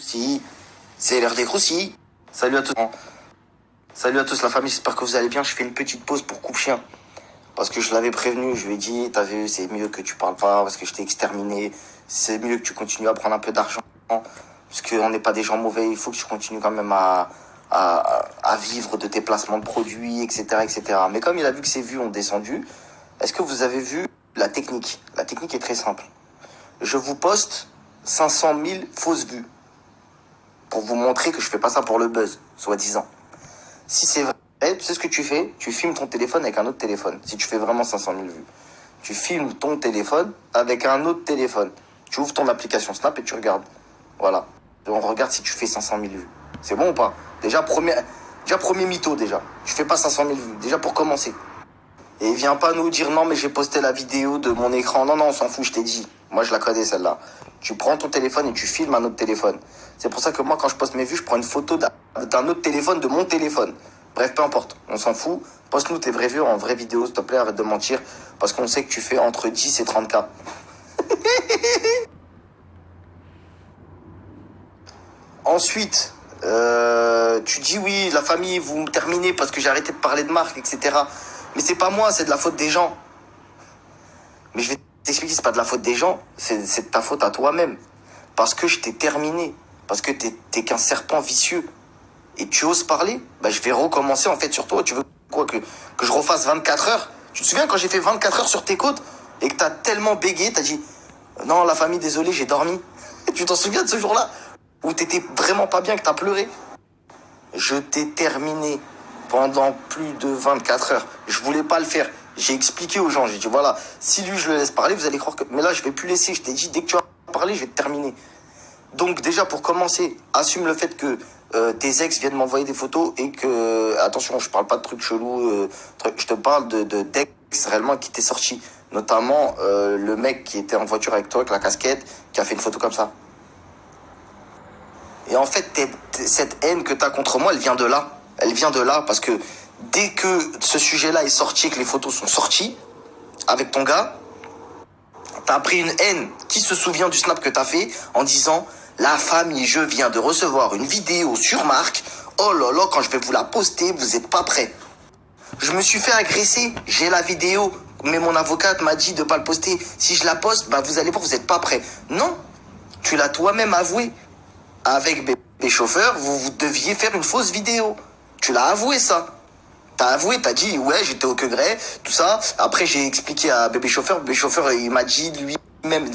Si, c'est l'heure des croustilles. Salut à tous. Salut à tous la famille, j'espère que vous allez bien. Je fais une petite pause pour coupe-chien. Parce que je l'avais prévenu, je lui ai dit, t'as vu, c'est mieux que tu parles pas, parce que je t'ai exterminé. C'est mieux que tu continues à prendre un peu d'argent. Parce qu'on n'est pas des gens mauvais, il faut que tu continues quand même à vivre de tes placements de produits, etc., etc. Mais comme il a vu que ses vues ont descendu, est-ce que vous avez vu la technique? La technique est très simple. Je vous poste 500 000 fausses vues. Pour vous montrer que je fais pas ça pour le buzz, soi-disant. Si c'est vrai, tu sais ce que tu fais? Tu filmes ton téléphone avec un autre téléphone. Si tu fais vraiment 500 000 vues. Tu filmes ton téléphone avec un autre téléphone. Tu ouvres ton application Snap et tu regardes. Voilà. Et on regarde si tu fais 500 000 vues. C'est bon ou pas? Déjà, premier mytho, déjà. Tu fais pas 500 000 vues. Déjà, pour commencer. Et viens pas nous dire non, mais j'ai posté la vidéo de mon écran. Non, non, on s'en fout, je t'ai dit. Moi, je la connais, celle-là. Tu prends ton téléphone et tu filmes un autre téléphone. C'est pour ça que moi, quand je poste mes vues, je prends une photo d'un autre téléphone, de mon téléphone. Bref, peu importe. On s'en fout. Poste-nous tes vraies vues en vraie vidéo, s'il te plaît. Arrête de mentir. Parce qu'on sait que tu fais entre 10 et 30K. Ensuite, tu dis oui, la famille, vous me terminez parce que j'ai arrêté de parler de marque, etc. Mais c'est pas moi, c'est de la faute des gens. Mais je vais t'expliquer, c'est pas de la faute des gens, c'est de ta faute à toi-même. Parce que je t'ai terminé. Parce que t'es qu'un serpent vicieux. Et tu oses parler, bah je vais recommencer en fait sur toi. Tu veux quoi, que je refasse 24 heures? Tu te souviens quand j'ai fait 24 heures sur tes côtes et que t'as tellement bégayé, t'as dit non, la famille, désolé, j'ai dormi. Tu t'en souviens de ce jour-là où t'étais vraiment pas bien, que t'as pleuré? Je t'ai terminé pendant plus de 24 heures. Je voulais pas le faire. J'ai expliqué aux gens. J'ai dit, voilà, si lui, je le laisse parler, vous allez croire que... Mais là, je vais plus laisser. Je t'ai dit, dès que tu vas parler, je vais te terminer. Donc, déjà, pour commencer, assume le fait que tes ex viennent m'envoyer des photos et que... Attention, je parle pas de trucs chelous. Je te parle d'ex réellement qui t'est sorti. Notamment le mec qui était en voiture avec toi, avec la casquette, qui a fait une photo comme ça. Et en fait, cette haine que tu as contre moi, elle vient de là. Elle vient de là parce que dès que ce sujet-là est sorti et que les photos sont sorties avec ton gars, tu as pris une haine. Qui se souvient du snap que tu as fait en disant « La famille, je viens de recevoir une vidéo sur Marc. Oh là là, quand je vais vous la poster, vous n'êtes pas prêts. » Je me suis fait agresser. J'ai la vidéo. Mais mon avocate m'a dit de ne pas le poster. Si je la poste, bah vous allez voir, vous n'êtes pas prêts. Non, tu l'as toi-même avoué. Avec Bébé Chauffeur, vous deviez faire une fausse vidéo. Tu l'as avoué, ça. T'as avoué, t'as dit, ouais, j'étais au Quegré, tout ça. Après, j'ai expliqué à Bébé Chauffeur. Bébé Chauffeur, il m'a dit lui-même,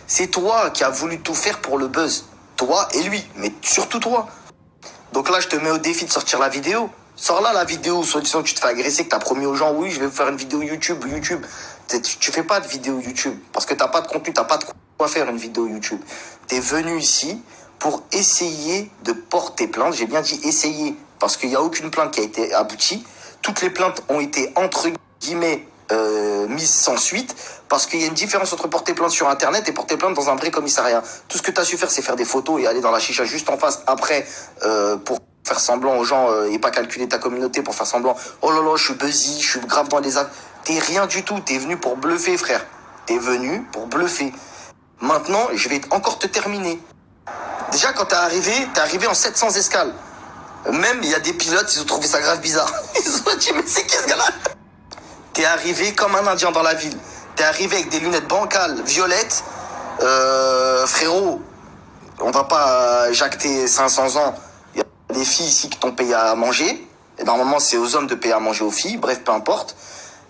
c'est toi qui as voulu tout faire pour le buzz. Toi et lui, mais surtout toi. Donc là, je te mets au défi de sortir la vidéo. Sors là la vidéo où, soi-disant, tu te fais agresser, que t'as promis aux gens, oui, je vais vous faire une vidéo YouTube. Tu fais pas de vidéo YouTube. Parce que t'as pas de contenu, t'as pas de quoi faire une vidéo YouTube. T'es venu ici pour essayer de porter plainte. J'ai bien dit essayer, parce qu'il n'y a aucune plainte qui a été aboutie. Toutes les plaintes ont été, entre guillemets, mises sans suite, parce qu'il y a une différence entre porter plainte sur Internet et porter plainte dans un vrai commissariat. Tout ce que tu as su faire, c'est faire des photos et aller dans la chicha juste en face après, pour faire semblant aux gens et pas calculer ta communauté pour faire semblant. Oh là là, je suis buzzy, je suis grave dans les actes. T'es rien du tout, t'es venu pour bluffer, frère. T'es venu pour bluffer. Maintenant, je vais encore te terminer. Déjà, quand t'es arrivé en 700 escales. Même, il y a des pilotes, ils ont trouvé ça grave bizarre. Ils ont dit, mais c'est qui ce gars-là? T'es arrivé comme un Indien dans la ville. T'es arrivé avec des lunettes bancales, violettes. Frérot, on va pas jacter 500 ans. Il y a des filles ici qui t'ont payé à manger. Et normalement, c'est aux hommes de payer à manger aux filles. Bref, peu importe.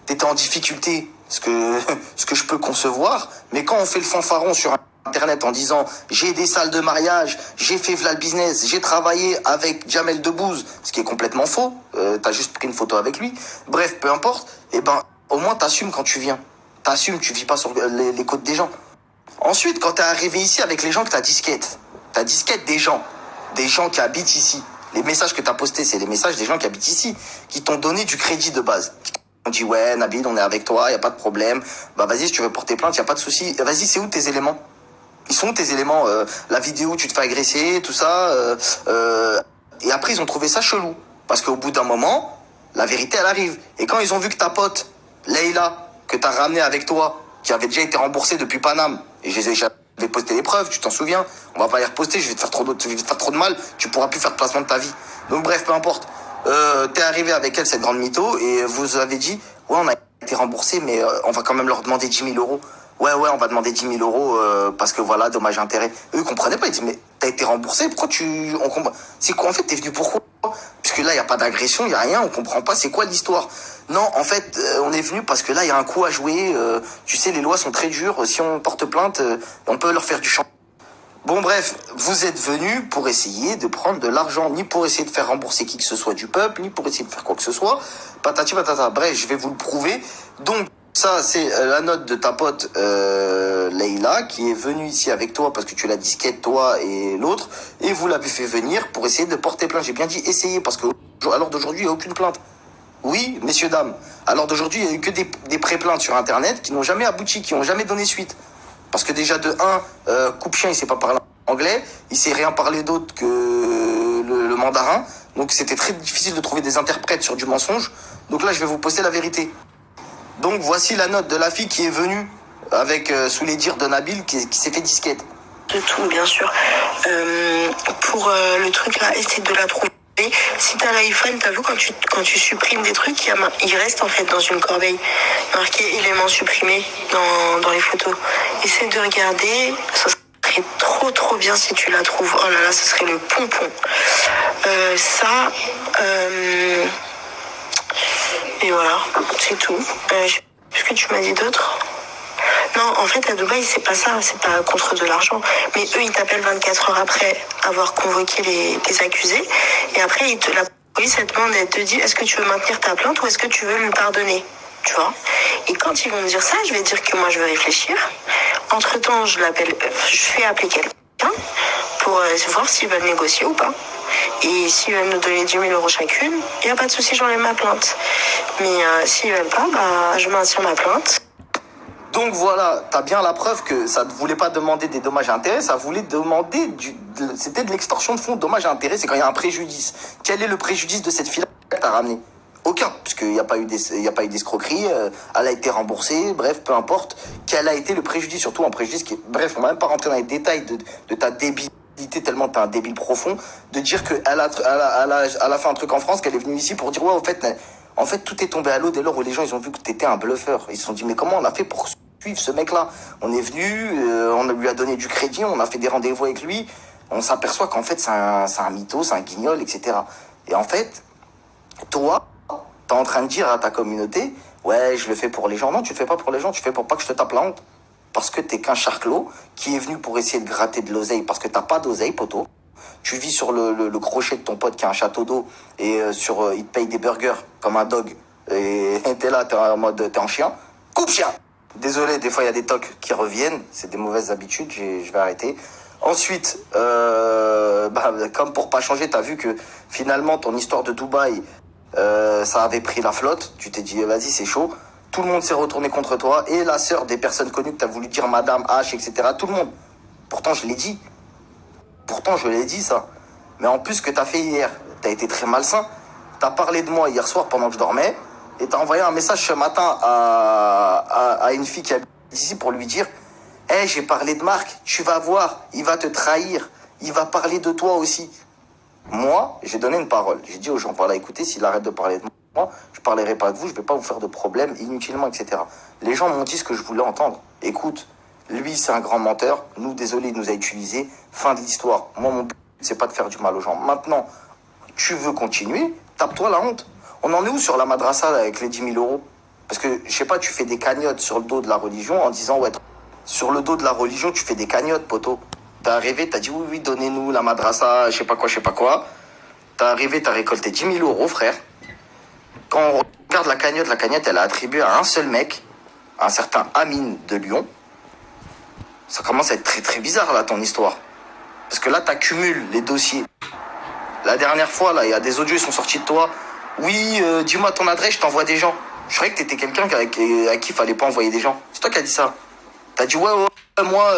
T'étais en difficulté, ce que je peux concevoir. Mais quand on fait le fanfaron sur Internet en disant j'ai des salles de mariage, j'ai fait v'là le business, j'ai travaillé avec Jamel Debbouze, ce qui est complètement faux, t'as juste pris une photo avec lui, bref, peu importe, et ben au moins t'assumes quand tu viens, t'assumes, tu vis pas sur les côtes des gens. Ensuite, quand t'es arrivé ici avec les gens que t'as disquette des gens qui habitent ici, les messages que t'as postés, c'est les messages des gens qui habitent ici, qui t'ont donné du crédit de base. On dit ouais Nabil, on est avec toi, y a pas de problème, bah vas-y, si tu veux porter plainte, y a pas de souci, vas-y, c'est où tes éléments? Ils sont où tes éléments, la vidéo où tu te fais agresser, tout ça, et après ils ont trouvé ça chelou. Parce qu'au bout d'un moment, la vérité elle arrive. Et quand ils ont vu que ta pote, Leïla, que t'as ramenée avec toi, qui avait déjà été remboursée depuis Paname, et je les ai poster les preuves, tu t'en souviens. On va pas les reposter, je vais te faire trop de mal, tu pourras plus faire de placement de ta vie. Donc bref, peu importe. T'es arrivé avec elle, cette grande mytho, et vous avez dit, ouais, on a été remboursé, mais on va quand même leur demander 10 000 euros. Ouais, on va demander 10 000 euros parce que voilà, dommage intérêt. Eux, ils comprenaient pas, ils disaient, mais t'as été remboursé, pourquoi c'est quoi, en fait, t'es venu pourquoi? Parce que là, il n'y a pas d'agression, il n'y a rien, on comprend pas, c'est quoi l'histoire? Non, en fait, on est venu parce que là, il y a un coup à jouer, tu sais, les lois sont très dures, si on porte plainte, on peut leur faire du champ. Bon bref, vous êtes venus pour essayer de prendre de l'argent, ni pour essayer de faire rembourser qui que ce soit du peuple, ni pour essayer de faire quoi que ce soit. Patati patata. Bref, je vais vous le prouver. Donc ça, c'est la note de ta pote Leïla, qui est venue ici avec toi parce que tu l'as disquette, toi et l'autre, et vous l'avez fait venir pour essayer de porter plainte. J'ai bien dit essayer, parce que à l'heure d'aujourd'hui, il n'y a aucune plainte. Oui, messieurs, dames. À l'heure d'aujourd'hui, il n'y a eu que des pré-plaintes sur Internet qui n'ont jamais abouti, qui n'ont jamais donné suite. Parce que déjà, de Coupe-Chien, il ne sait pas parler anglais, il ne sait rien parler d'autre que le mandarin. Donc, c'était très difficile de trouver des interprètes sur du mensonge. Donc là, je vais vous poster la vérité. Donc, voici la note de la fille qui est venue avec sous les dires de Nabil, qui s'est fait disquette. De tout, bien sûr. Pour le truc là, essayer de la prouver. Si t'as l'iPhone, t'as vu quand tu supprimes des trucs, il reste en fait dans une corbeille marqué éléments supprimés dans les photos. Essaie de regarder, ça serait trop bien si tu la trouves. Oh là là, ce serait le pompon. Et voilà, c'est tout. Qu'est-ce que tu m'as dit d'autre? Non, en fait, à Dubaï, c'est pas ça, c'est pas contre de l'argent. Mais eux, ils t'appellent 24 heures après avoir convoqué les accusés. Et après, la police, elle demande, elle te dit, est-ce que tu veux maintenir ta plainte ou est-ce que tu veux lui pardonner? Tu vois? Et quand ils vont me dire ça, je vais dire que moi, je veux réfléchir. Entre-temps, je fais appeler quelqu'un pour voir s'ils veulent négocier ou pas. Et s'ils veulent nous donner 10 000 euros chacune, il n'y a pas de souci, j'enlève ma plainte. Mais s'ils veulent pas, je maintiens ma plainte. Donc voilà, t'as bien la preuve que ça ne voulait pas demander des dommages et intérêts, ça voulait demander c'était de l'extorsion de fonds. Dommages et intérêts, c'est quand il y a un préjudice. Quel est le préjudice de cette fille-là que t'as ramené? Aucun, puisqu'il n'y a pas eu d'escroquerie, elle a été remboursée, bref, peu importe. Quel a été le préjudice, surtout un préjudice qui est... Bref, on va même pas rentrer dans les détails de ta débilité, tellement t'es un débile profond, de dire qu'elle a fait un truc en France, qu'elle est venue ici pour dire, ouais, en fait, tout est tombé à l'eau dès lors où les gens ils ont vu que t'étais un bluffeur. Ils se sont dit, mais comment on a fait pour suivre ce mec-là? On est venu, on lui a donné du crédit, on a fait des rendez-vous avec lui. On s'aperçoit qu'en fait, c'est un mytho, c'est un guignol, etc. Et en fait, toi, t'es en train de dire à ta communauté, ouais, je le fais pour les gens. Non, tu le fais pas pour les gens, tu le fais pour pas que je te tape la honte. Parce que t'es qu'un charclot qui est venu pour essayer de gratter de l'oseille, parce que t'as pas d'oseille, poteau. Tu vis sur le crochet de ton pote qui a un château d'eau et il te paye des burgers comme un dog. Et t'es là, t'es en chien. Coupe-chien! Désolé, des fois il y a des tocs qui reviennent. C'est des mauvaises habitudes, je vais arrêter. Ensuite, comme pour pas changer, t'as vu que finalement ton histoire de Dubaï, ça avait pris la flotte. Tu t'es dit, vas-y, c'est chaud. Tout le monde s'est retourné contre toi. Et la sœur des personnes connues que t'as voulu dire Madame H, etc. Tout le monde. Pourtant, je l'ai dit. Ça. Mais en plus, ce que t'as fait hier, t'as été très malsain. T'as parlé de moi hier soir pendant que je dormais. Et t'as envoyé un message ce matin à une fille qui habite ici pour lui dire, hey, j'ai parlé de Marc, tu vas voir, il va te trahir. Il va parler de toi aussi. Moi, j'ai donné une parole. J'ai dit aux gens, voilà, écoutez, s'il arrête de parler de moi, je parlerai pas de vous, je vais pas vous faire de problème inutilement, etc. Les gens m'ont dit ce que je voulais entendre. Écoute, lui, c'est un grand menteur. Nous, désolé, il nous a utilisés. Fin de l'histoire. Moi, mon but, c'est pas de faire du mal aux gens. Maintenant, tu veux continuer, tape-toi la honte. On en est où sur la madrasa là, avec les 10 000 euros? Parce que, je sais pas, tu fais des cagnottes sur le dos de la religion en disant, ouais, sur le dos de la religion, tu fais des cagnottes, poteau. T'es arrivé, t'as dit, oui, donnez-nous la madrasa, je sais pas quoi. T'es arrivé, t'as récolté 10 000 euros, frère. Quand on regarde la cagnotte, elle a attribué à un seul mec, un certain Amine de Lyon. Ça commence à être très très bizarre là ton histoire. Parce que là t'accumules les dossiers. La dernière fois là, il y a des audios qui sont sortis de toi. Oui, dis-moi ton adresse, je t'envoie des gens. Je croyais que t'étais quelqu'un à qui il fallait pas envoyer des gens. C'est toi qui as dit ça. T'as dit ouais, moi,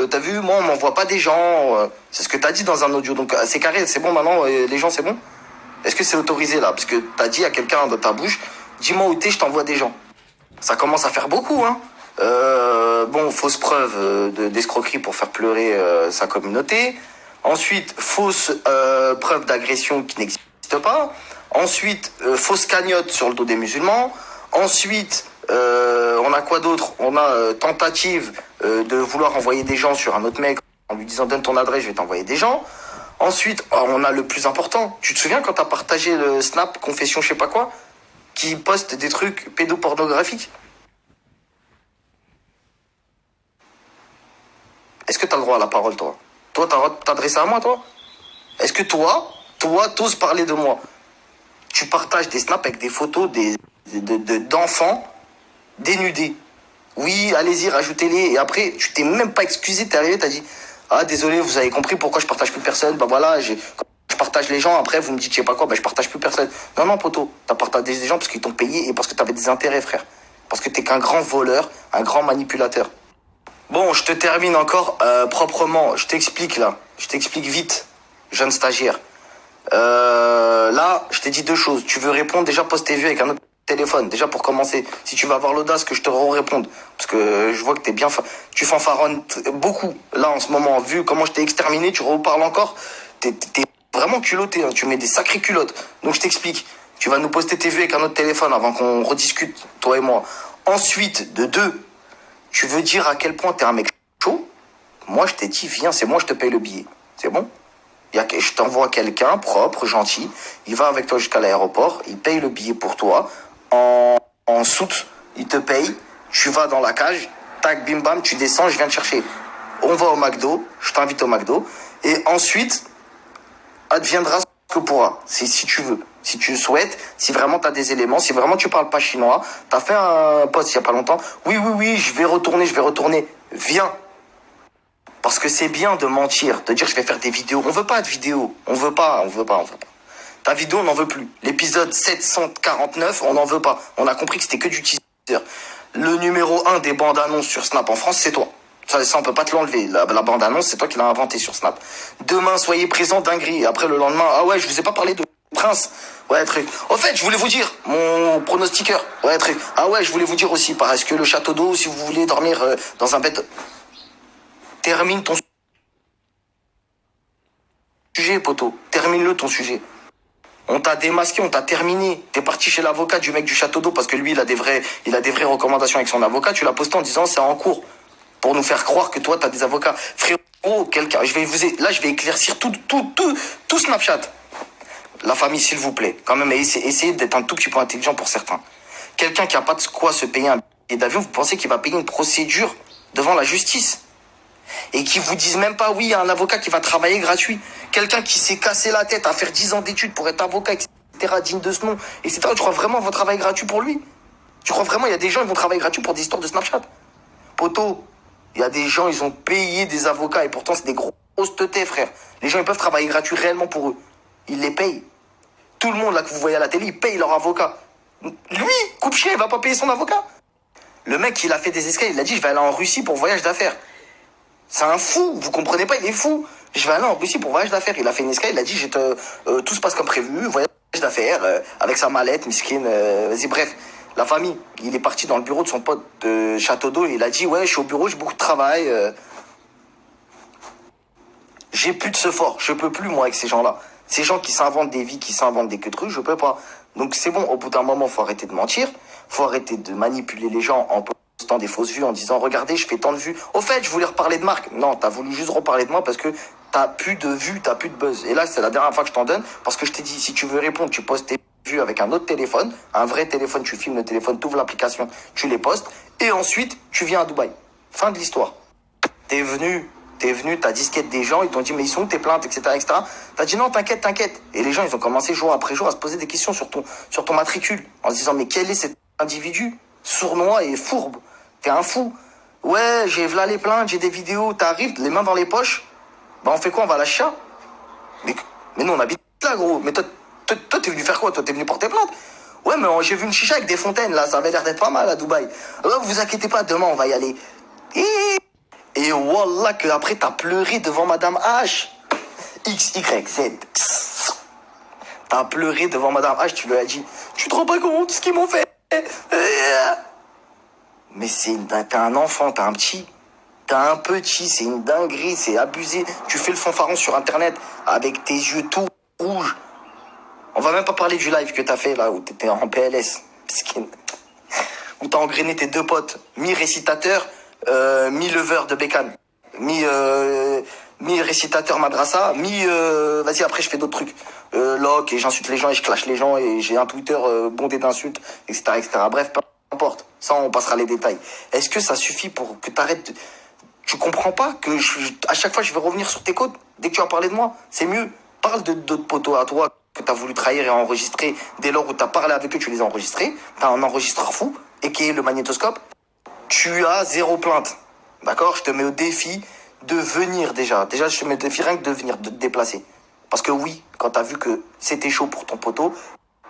t'as vu, moi on m'envoie pas des gens. C'est ce que t'as dit dans un audio. Donc c'est carré, c'est bon maintenant, les gens c'est bon. Est-ce que c'est autorisé là? Parce que t'as dit à quelqu'un dans ta bouche, dis-moi où t'es, je t'envoie des gens. Ça commence à faire beaucoup, hein. Bon, fausse preuve d'escroquerie pour faire pleurer sa communauté. Ensuite, fausse preuve d'agression qui n'existe pas. Ensuite, fausse cagnotte sur le dos des musulmans. Ensuite, on a quoi d'autre? On a tentative de vouloir envoyer des gens sur un autre mec en lui disant donne ton adresse, je vais t'envoyer des gens. Ensuite, on a le plus important. Tu te souviens quand t'as partagé le Snap confession je sais pas quoi, qui poste des trucs pédopornographiques? Est-ce que t'as le droit à la parole, toi? Toi, t'as le droit de t'adresser à moi, toi? Est-ce que toi, t'oses parler de moi? Tu partages des snaps avec des photos d'enfants dénudés. Oui, allez-y, rajoutez-les. Et après, tu t'es même pas excusé, t'es arrivé, t'as dit ah, désolé, vous avez compris pourquoi je partage plus personne. Bah voilà, quand je partage les gens, après, vous me dites je sais pas quoi, bah je partage plus personne. Non, non, poto, t'as partagé des gens parce qu'ils t'ont payé et parce que t'avais des intérêts, frère. Parce que t'es qu'un grand voleur, un grand manipulateur. Bon, je te termine encore proprement. Je t'explique là. Je t'explique vite, jeune stagiaire. Là, je t'ai dit deux choses. Tu veux répondre, déjà pose tes vues avec un autre téléphone. Déjà pour commencer, si tu vas avoir l'audace que je te réponde, parce que je vois que t'es bien, tu fanfaronnes beaucoup. Là, en ce moment, vu comment je t'ai exterminé, tu reparles encore. T'es vraiment culotté. Hein. Tu mets des sacrées culottes. Donc je t'explique. Tu vas nous poster tes vues avec un autre téléphone avant qu'on rediscute, toi et moi. Ensuite, de deux, tu veux dire à quel point t'es un mec chaud? Moi, je t'ai dit, viens, c'est moi, je te paye le billet. C'est bon? Je t'envoie quelqu'un propre, gentil. Il va avec toi jusqu'à l'aéroport. Il paye le billet pour toi. En soute, il te paye. Tu vas dans la cage. Tac, bim, bam, tu descends, je viens te chercher. On va au McDo. Je t'invite au McDo. Et ensuite, adviendra ce que pourra. Si tu veux. Si tu souhaites. Si vraiment tu as des éléments. Si vraiment tu parles pas chinois. Tu as fait un post il y a pas longtemps. Oui, je vais retourner. Viens. Parce que c'est bien de mentir, de dire je vais faire des vidéos. On veut pas de vidéos. On veut pas. Ta vidéo, on n'en veut plus. L'épisode 749, on n'en veut pas. On a compris que c'était que du teaser. Le numéro 1 des bandes annonces sur Snap en France, c'est toi. Ça on peut pas te l'enlever. La bande annonce, c'est toi qui l'as inventé sur Snap. Demain, soyez présents, dinguerie. Après le lendemain, ah ouais, je vous ai pas parlé de Prince. Ouais, truc. Au fait, je voulais vous dire, mon pronostiqueur. Ouais, truc. Ah ouais, je voulais vous dire aussi, parce que le château d'eau, si vous voulez dormir dans un bête... Termine ton sujet, poto. Termine-le, ton sujet. On t'a démasqué, on t'a terminé. T'es parti chez l'avocat du mec du château d'eau parce que lui, il a des vraies recommandations avec son avocat. Tu l'as posté en disant c'est en cours. Pour nous faire croire que toi, t'as des avocats. Frérot, quelqu'un, je vais éclaircir tout Snapchat. La famille, s'il vous plaît. Quand même, essayez d'être un tout petit peu intelligent pour certains. Quelqu'un qui a pas de quoi se payer un billet d'avion, vous pensez qu'il va payer une procédure devant la justice? Et qui vous disent même pas, oui, il y a un avocat qui va travailler gratuit. Quelqu'un qui s'est cassé la tête à faire 10 ans d'études pour être avocat, etc., digne de ce nom, etc. Tu crois vraiment votre travail gratuit pour lui? Tu crois vraiment il y a des gens qui vont travailler gratuit pour des histoires de Snapchat? Poto, il y a des gens, ils ont payé des avocats et pourtant c'est des grosses teutés, frère. Les gens, ils peuvent travailler gratuit réellement pour eux. Ils les payent. Tout le monde là que vous voyez à la télé, ils payent leur avocat. Lui, coupe-chien, il va pas payer son avocat. Le mec, il a fait des escales, il a dit, je vais aller en Russie pour voyage d'affaires. C'est un fou, vous comprenez pas, il est fou. Je vais aller en Russie pour voyage d'affaires. Il a fait une escale, il a dit tout se passe comme prévu, voyage d'affaires, avec sa mallette, miskin, vas-y, bref. La famille, il est parti dans le bureau de son pote de Château d'Eau et il a dit ouais, je suis au bureau, j'ai beaucoup de travail. J'ai plus de ce fort, je peux plus moi avec ces gens-là. Ces gens qui s'inventent des vies, qui s'inventent des trucs, je peux pas. Donc c'est bon, au bout d'un moment, faut arrêter de mentir, faut arrêter de manipuler les gens en postant des fausses vues, en disant regardez, je fais tant de vues. Au fait, je voulais reparler de Marc. Non, t'as voulu juste reparler de moi parce que t'as plus de vues, t'as plus de buzz. Et là, c'est la dernière fois que je t'en donne parce que je t'ai dit, si tu veux répondre, tu postes tes vues avec un autre téléphone, un vrai téléphone, tu filmes le téléphone, tu ouvres l'application, tu les postes et ensuite, tu viens à Dubaï. Fin de l'histoire. T'es venu, t'as disquette des gens, ils t'ont dit mais ils sont où tes plaintes, etc. T'as dit non, t'inquiète. Et les gens, ils ont commencé jour après jour à se poser des questions sur ton matricule, en se disant mais quel est cet individu sournois et fourbe? T'es un fou. Ouais, j'ai là les plaintes, j'ai des vidéos, t'arrives, les mains dans les poches. Bah on fait quoi? On va à la chia? Mais nous on habite là, gros. Mais toi, t'es venu faire quoi? Toi, t'es venu porter plainte? Ouais, mais j'ai vu une chicha avec des fontaines, là, ça avait l'air d'être pas mal à Dubaï. Vous inquiétez pas, demain on va y aller. Et wallah que après t'as pleuré devant Madame H. XYZ. T'as pleuré devant Madame H, tu lui as dit, tu te rends pas compte ce qu'ils m'ont fait? Mais t'as un enfant, t'as un petit. T'as un petit, c'est une dinguerie, c'est abusé. Tu fais le fanfaron sur Internet avec tes yeux tout rouges. On va même pas parler du live que t'as fait là, où t'étais en PLS. Où t'as engrainé tes deux potes. Mi-récitateur, mi-leveur de bécane. Mi-récitateur madrasa, vas-y, après je fais d'autres trucs. Lock, et j'insulte les gens, et je clash les gens, et j'ai un Twitter bondé d'insultes, etc., etc. Bref, peu importe. Ça, on passera les détails. Est-ce que ça suffit pour que t'arrêtes de... Tu comprends pas que à chaque fois je vais revenir sur tes côtes dès que tu vas parler de moi? C'est mieux. Parle d'autres potos à toi que tu as voulu trahir et enregistrer. Dès lors où tu as parlé avec eux, tu les as enregistrés. Tu as un enregistreur fou, et qui est le magnétoscope. Tu as 0 plainte. D'accord? Je te mets au défi de venir déjà. Déjà, je te mets au défi rien que de venir, de te déplacer. Parce que oui, quand tu as vu que c'était chaud pour ton poteau,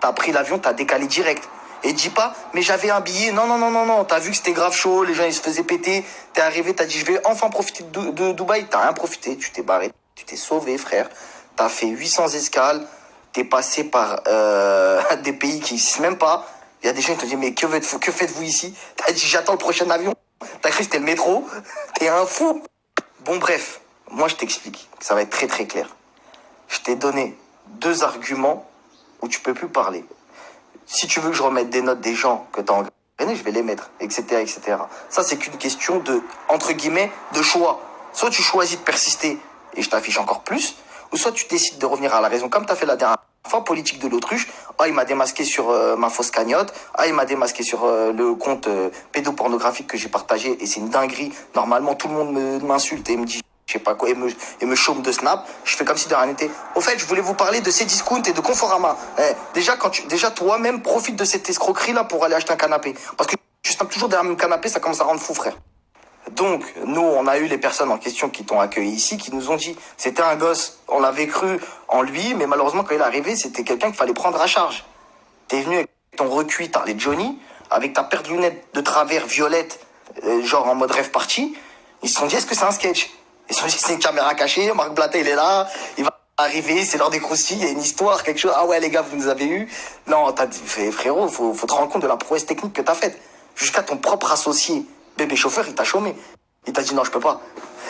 tu as pris l'avion, tu as décalé direct. Et dis pas, mais j'avais un billet. Non, non, non, non, non. T'as vu que c'était grave chaud, les gens ils se faisaient péter. T'es arrivé, t'as dit je vais enfin profiter de Dubaï. T'as rien profité, tu t'es barré. Tu t'es sauvé, frère. T'as fait 800 escales. T'es passé par des pays qui n'existent même pas. Il y a des gens qui te disent mais que faites-vous ici? T'as dit j'attends le prochain avion. T'as cru que c'était le métro. T'es un fou. Bon bref, moi je t'explique. Ça va être très très clair. Je t'ai donné 2 arguments où tu peux plus parler. Si tu veux que je remette des notes des gens que tu as engrainé, je vais les mettre, etc., etc. Ça, c'est qu'une question de, entre guillemets, de choix. Soit tu choisis de persister et je t'affiche encore plus, ou soit tu décides de revenir à la raison, comme tu as fait la dernière fois, politique de l'autruche. Ah, il m'a démasqué sur ma fausse cagnotte. Ah, il m'a démasqué sur le compte pédopornographique que j'ai partagé et c'est une dinguerie. Normalement, tout le monde m'insulte et me dit je sais pas quoi, et me chaume de Snap. Je fais comme si de rien n'était. Au fait, je voulais vous parler de Cdiscount et de Conforama. Déjà, toi-même, profite de cette escroquerie-là pour aller acheter un canapé. Parce que tu snaps toujours derrière le même canapé, ça commence à rendre fou, frère. Donc, nous, on a eu les personnes en question qui t'ont accueilli ici, qui nous ont dit, c'était un gosse, on l'avait cru en lui, mais malheureusement, quand il est arrivé, c'était quelqu'un qu'il fallait prendre à charge. T'es venu avec ton recuit, t'as les Johnny, avec ta paire de lunettes de travers violette, genre en mode rêve party. Ils se sont dit, est-ce que c'est un sketch? Ils se sont dit que c'est une caméra cachée, Marc Blatter, il est là, il va arriver, c'est l'heure des croustilles, il y a une histoire, quelque chose. Ah ouais, les gars, vous nous avez eu. Non, frérot, faut te rendre compte de la prouesse technique que t'as faite. Jusqu'à ton propre associé, bébé chauffeur, il t'a chômé. Il t'a dit non, je peux pas.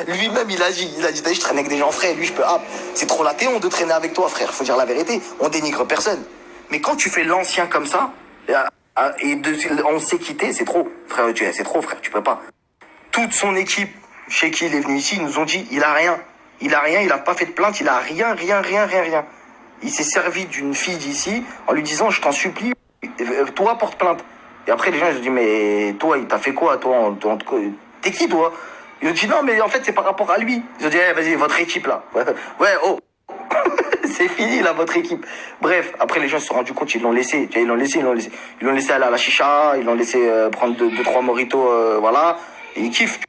Lui-même, il a dit, t'as dit, je traîne avec des gens frais, lui, je peux. Ah, c'est trop la théon de traîner avec toi, frère. Faut dire la vérité. On dénigre personne. Mais quand tu fais l'ancien comme ça, on s'est quitté, c'est trop. Frère, c'est trop, frère, tu peux pas. Toute son équipe, chez qui il est venu ici, ils nous ont dit, il a rien. Il a pas fait de plainte, il a rien. Il s'est servi d'une fille d'ici en lui disant, je t'en supplie, toi, porte plainte. Et après, les gens, ils ont dit, mais toi, il t'a fait quoi, toi, t'es qui, toi? Ils ont dit, non, mais en fait, c'est par rapport à lui. Ils ont dit, vas-y, votre équipe, là. Ouais, oh. C'est fini, là, votre équipe. Bref, après, les gens se sont rendus compte, ils l'ont laissé. Ils l'ont laissé aller à la chicha, ils l'ont laissé prendre 2-3 mojitos, voilà. Et il kiffe.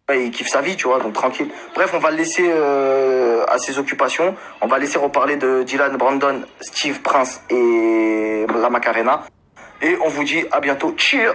Ouais, il kiffe sa vie, tu vois, donc tranquille. Bref, on va le laisser à ses occupations. On va laisser reparler de Dylan, Brandon, Steve, Prince et la Macarena. Et on vous dit à bientôt. Cheers!